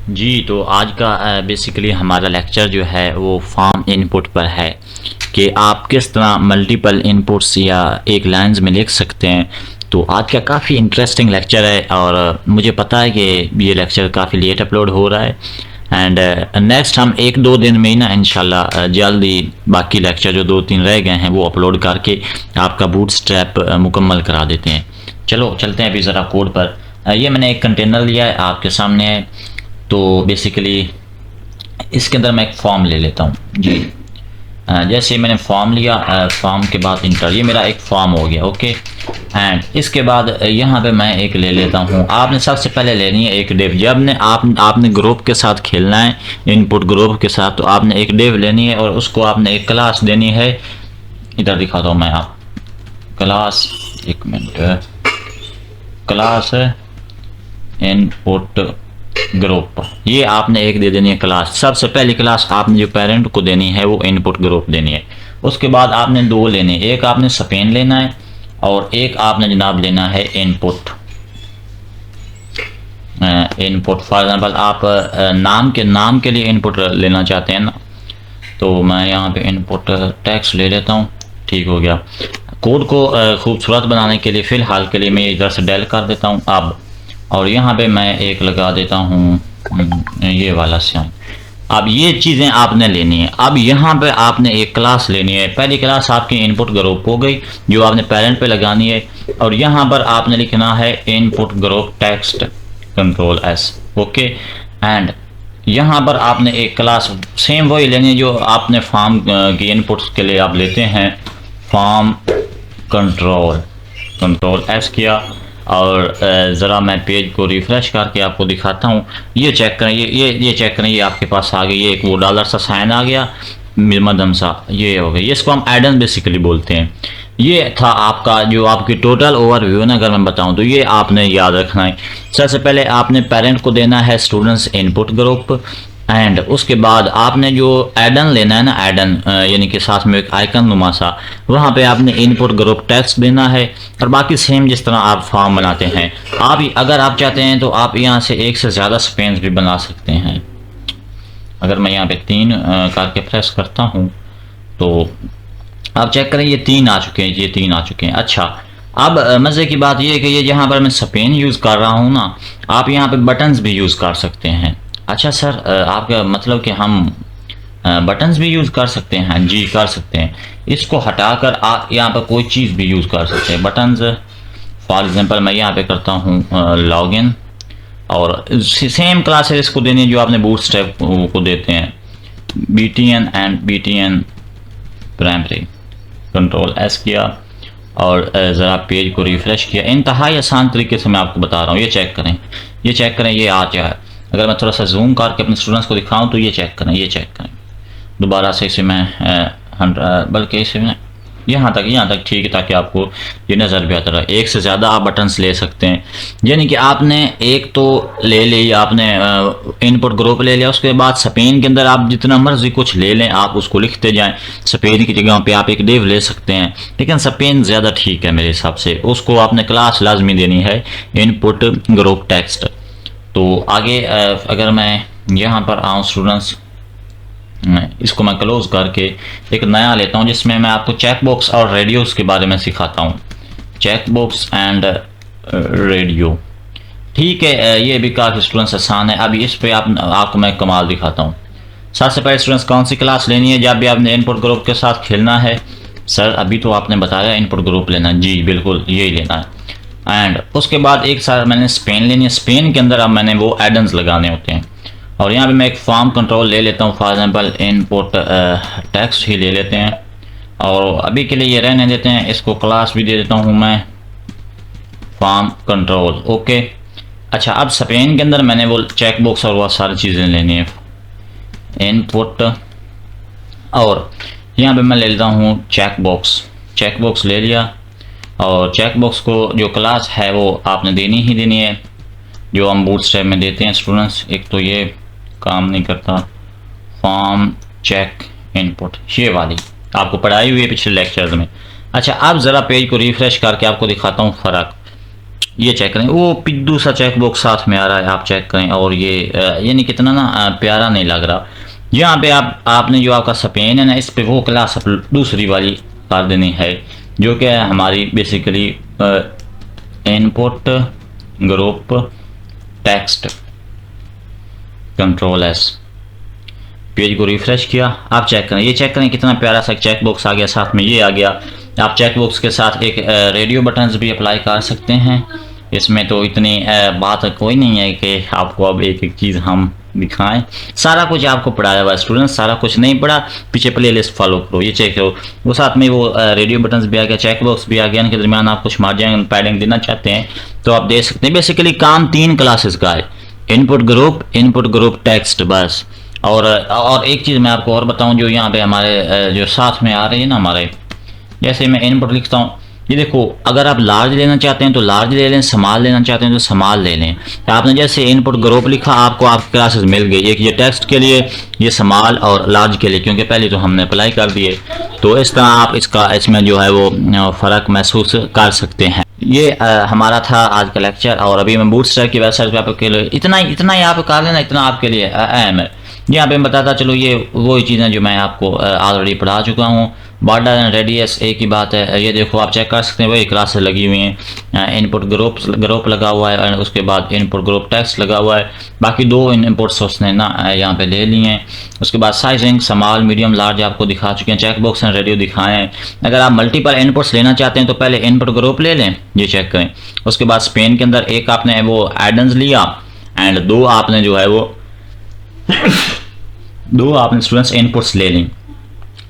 जी, तो आज का बेसिकली हमारा लेक्चर जो है वो फॉर्म इनपुट पर है कि आप किस तरह मल्टीपल इनपुट्स या एक लाइन्स में लिख सकते हैं। तो आज का काफ़ी इंटरेस्टिंग लेक्चर है और मुझे पता है कि ये लेक्चर काफ़ी लेट अपलोड हो रहा है एंड नेक्स्ट हम एक दो दिन में ही ना इंशाल्लाह जल्दी बाकी लेक्चर जो दो तीन रह गए हैं वो अपलोड करके आपका बूटस्ट्रैप मुकम्मल करा देते हैं। चलो चलते हैं अभी ज़रा कोड पर। ये मैंने एक कंटेनर लिया है आपके सामने है। तो बेसिकली इसके अंदर मैं एक फॉर्म ले लेता हूँ जी। जैसे मैंने फॉर्म लिया, फॉर्म के बाद इंटर, ये मेरा एक फॉर्म हो गया ओके। एंड इसके बाद यहाँ पे मैं एक ले लेता हूँ। आपने सबसे पहले लेनी है एक डिव। जब ने आपने ग्रुप के साथ खेलना है, इनपुट ग्रुप के साथ, तो आपने एक डिव लेनी है और उसको आपने एक क्लास देनी है। इधर दिखाता हूँ मैं आप क्लास, एक मिनट, क्लास इनपुट ग्रुप, ये आपने एक दे देनी है क्लास। सबसे पहली क्लास आपने जो पेरेंट को देनी है वो इनपुट ग्रुप देनी है। उसके बाद आपने दो लेने, एक आपने स्पेन लेना है और एक आपने जनाब लेना है इनपुट। इनपुट फॉर एग्जांपल आप नाम के लिए इनपुट लेना चाहते हैं ना, तो मैं यहाँ पे इनपुट टेक्स्ट ले लेता हूँ। ठीक हो गया। कोड को खूबसूरत बनाने के लिए फ़िलहाल के लिए मैं इधर से डेल कर देता हूँ अब, और यहाँ पे मैं एक लगा देता हूँ ये वाला साइन। अब ये चीज़ें आपने लेनी है। अब यहाँ पे आपने एक क्लास लेनी है। पहली क्लास आपकी इनपुट ग्रुप हो गई जो आपने पेरेंट पे लगानी है, और यहाँ पर आपने लिखना है input group text control S okay. And यहाँ पर आपने एक क्लास सेम वही लेनी है जो आपने फॉर्म की इनपुट्स के लिए आप लेते हैं, फॉर्म कंट्रोल एस किया। और ज़रा मैं पेज को रिफ़्रेश करके आपको दिखाता हूँ। ये चेक करें, ये चेक करें, ये आपके पास आ गई। ये एक वो डॉलर सा साइन आ गया मध्यम सा, ये हो गया। इसको हम एडन बेसिकली बोलते हैं। ये था आपका जो आपकी टोटल ओवरव्यू ना, अगर मैं बताऊं तो ये आपने याद रखना है। सबसे पहले आपने पेरेंट को देना है स्टूडेंट्स इनपुट ग्रुप, एंड उसके बाद आपने जो एडन लेना है ना, एडन यानी कि साथ में एक आइकन नुमा सा, वहाँ पे आपने इनपुट ग्रुप टेक्स्ट देना है। और बाकी सेम जिस तरह आप फॉर्म बनाते हैं। आप अगर आप चाहते हैं तो आप यहाँ से एक से ज़्यादा स्पेन्स भी बना सकते हैं। अगर मैं यहाँ पे 3 करके प्रेस करता हूँ तो आप चेक करें ये 3 आ चुके हैं, ये 3 आ चुके हैं। अच्छा, अब मज़े की बात ये है कि ये जहाँ पर मैं स्पेन यूज़ कर रहा हूँ ना, आप यहाँ पे बटन्स भी यूज़ कर सकते हैं। अच्छा सर, आपका मतलब कि हम बटन्स भी यूज़ कर सकते हैं? जी कर सकते हैं। इसको हटाकर आप यहाँ पर कोई चीज़ भी यूज़ कर सकते हैं। बटन्स फॉर एग्जांपल मैं यहाँ पे करता हूँ लॉगिन, और सेम क्लासेस इसको देनी है जो आपने बूटस्ट्रैप को देते हैं, BTN and BTN primary. Control S किया और ज़रा पेज को रिफ़्रेश किया। इंतहाई आसान तरीके से मैं आपको बता रहा हूँ। ये चेक करें, ये आ गया है। अगर मैं थोड़ा सा जूम करके अपने स्टूडेंट्स को दिखाऊं तो ये चेक करें, दोबारा से इसे मैं बल्कि इसे मैं यहाँ तक ठीक है, ताकि आपको ये नज़र भी आता रहे। एक से ज़्यादा आप बटन्स ले सकते हैं, यानी कि आपने एक तो ले ली, आपने इनपुट ग्रुप ले लिया। उसके बाद स्पेन के अंदर आप जितना मर्जी कुछ ले लें, आप उसको लिखते जाएं। स्पेन की जगह पे आप एक डिव ले सकते हैं, लेकिन स्पेन ज़्यादा ठीक है मेरे हिसाब से। उसको आपने क्लास लाजमी देनी है इनपुट ग्रुप टेक्स्ट। तो आगे अगर मैं यहाँ पर आऊँ स्टूडेंट्स, इसको मैं क्लोज करके एक नया लेता हूँ जिसमें मैं आपको चेक बॉक्स और रेडियोस के बारे में सिखाता हूँ। चेक बॉक्स एंड रेडियो, ठीक है। ये भी काफ़ी स्टूडेंट्स आसान है। अभी इस पे आपको मैं कमाल दिखाता हूँ। सबसे पहले स्टूडेंट्स कौन सी क्लास लेनी है जब भी आपने इनपुट ग्रुप के साथ खेलना है? सर अभी तो आपने बताया इनपुट ग्रुप लेना, जी बिल्कुल यही लेना है। एंड उसके बाद एक साथ मैंने स्पेन लेनी है। स्पेन के अंदर अब मैंने वो एडन्स लगाने होते हैं, और यहाँ पे मैं एक फॉर्म कंट्रोल ले लेता हूँ। फॉर एग्जांपल इनपुट टेक्स्ट ही ले लेते हैं, और अभी के लिए ये रहने देते हैं। इसको क्लास भी दे देता हूँ मैं, फॉर्म कंट्रोल ओके। अच्छा, अब स्पेन के अंदर मैंने वो चेक बॉक्स और वह सारी चीज़ें लेनी है, इनपुट, और यहाँ पे मैं ले लेता हूँ चेक बॉक्स ले लिया। और चेक बॉक्स को जो क्लास है वो आपने देनी ही देनी है जो हम बूटस्ट्रैप में देते हैं स्टूडेंट्स। एक तो ये काम नहीं करता, फॉर्म चेक इनपुट, ये वाली आपको पढ़ाई हुई है पिछले लेक्चर्स में। अच्छा, अब ज़रा पेज को रिफ़्रेश करके आपको दिखाता हूँ फ़र्क। ये चेक करें, वो पिद्दू सा चेक बॉक्स साथ में आ रहा है, आप चेक करें। और ये यानी कितना ना प्यारा नहीं लग रहा। यहाँ पे आपने जो आपका स्पेन है ना, इस पे वो क्लास दूसरी वाली कर देनी है, जो कि हमारी basically input group text control S. Page को रिफ्रेश किया, आप चेक करें, ये चेक करें कितना प्यारा सा चेक बॉक्स आ गया, साथ में ये आ गया। आप चेक बॉक्स के साथ एक रेडियो बटन्स भी अप्लाई कर सकते हैं। इसमें तो इतनी बात कोई नहीं है कि आपको अब एक एक चीज़ हम दिखाएं, सारा कुछ आपको पढ़ाया हुआ है स्टूडेंट, सारा कुछ नहीं पढ़ा, पीछे प्लेलिस्ट फॉलो करो, ये चेक करो। वो साथ में वो रेडियो बटन्स भी आ गया, चेक बॉक्स भी आ गया, इनके दरमियान आप कुछ मार्जिन पैडिंग देना चाहते हैं तो आप दे सकते हैं। बेसिकली काम 3 क्लासेस का है, इनपुट ग्रुप टेक्स्ट, बस। और एक चीज़ मैं आपको और बताऊं, जो यहाँ पे हमारे जो साथ में आ रही है ना हमारे, जैसे मैं इनपुट लिखता हूँ, ये देखो, अगर आप लार्ज लेना चाहते हैं तो लार्ज ले लें, स्मॉल लेना चाहते हैं तो स्मॉल ले लें। तो आपने जैसे इनपुट ग्रुप लिखा, आपको आप क्लासेस मिल गई, एक ये टेक्स्ट के लिए, ये स्मॉल और लार्ज के लिए, क्योंकि पहले तो हमने अप्लाई कर दिए। तो इस तरह आप इसमें जो है वो फ़र्क महसूस कर सकते हैं। ये हमारा था आज का लेक्चर। और अभी मैं बूटस्ट्रैप की वेबसाइट पर आपके लिए इतना ही आप कर लेना, इतना आपके लिए अहम है। यहाँ पे मैं बताता चलो, ये वही चीज़ें जो मैं आपको ऑलरेडी पढ़ा चुका हूँ। बॉर्डर एंड रेडियस एक ही बात है, ये देखो आप चेक कर सकते हैं, वही क्लासेस लगी हुई हैं। इनपुट ग्रुप लगा हुआ है और उसके बाद इनपुट ग्रुप टेक्स्ट लगा हुआ है। बाकी 2 इनपुट्स उसने ना यहाँ पे ले लिए हैं। उसके बाद साइजिंग स्मॉल मीडियम लार्ज आपको दिखा चुके हैं, चेक बॉक्स एंड रेडियो दिखाए हैं। अगर आप मल्टीपल इनपुट्स लेना चाहते हैं तो पहले इनपुट ग्रुप ले लें, ये चेक करें। उसके बाद स्पेन के अंदर एक आपने वो एडन्स लिया एंड 2 आपने जो है वो 2 आपने स्टूडेंट्स इनपुट्स ले लें।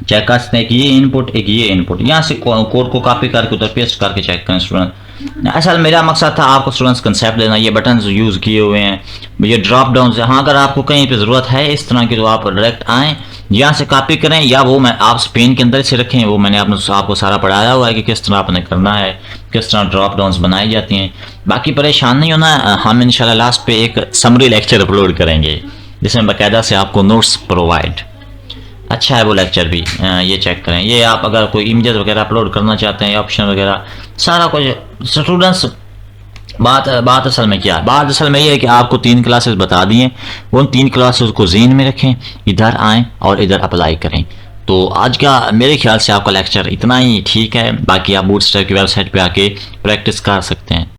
चेक कर सकते हैं कि ये इनपुट, एक ये इनपुट, यहाँ से कोड को कॉपी करके उधर पेस्ट करके चेक करें स्टूडेंट। असल मेरा मकसद था आपको स्टूडेंट्स कंसेप्ट देना। ये बटन्स यूज़ किए हुए हैं, ये ड्रॉप डाउन से, हाँ अगर आपको कहीं पे ज़रूरत है इस तरह की तो आप डायरेक्ट आएँ, यहाँ से कॉपी करें, या वो मैं आप स्पेन के अंदर से रखें, वो मैंने आपको सारा पढ़ाया हुआ है कि किस तरह आपने करना है, किस तरह ड्रॉप डाउन्स बनाई जाती हैं। बाकी परेशान नहीं होना, हम इंशाल्लाह लास्ट पे एक समरी लेक्चर अपलोड करेंगे जिसमें बाकायदा से आपको नोट्स प्रोवाइड। अच्छा है वो लेक्चर भी, ये चेक करें। ये आप अगर कोई इमेजेस वगैरह अपलोड करना चाहते हैं, ऑप्शन वगैरह सारा कुछ स्टूडेंट्स। बात असल में क्या है, बात असल में ये है कि आपको 3 क्लासेस बता दिए, उन 3 क्लासेस को ज़हन में रखें, इधर आएँ और इधर अप्लाई करें। तो आज का मेरे ख्याल से आपका लेक्चर इतना ही ठीक है। बाकी आप बूटस्ट्रैप की वेबसाइट पे आके प्रैक्टिस कर सकते हैं।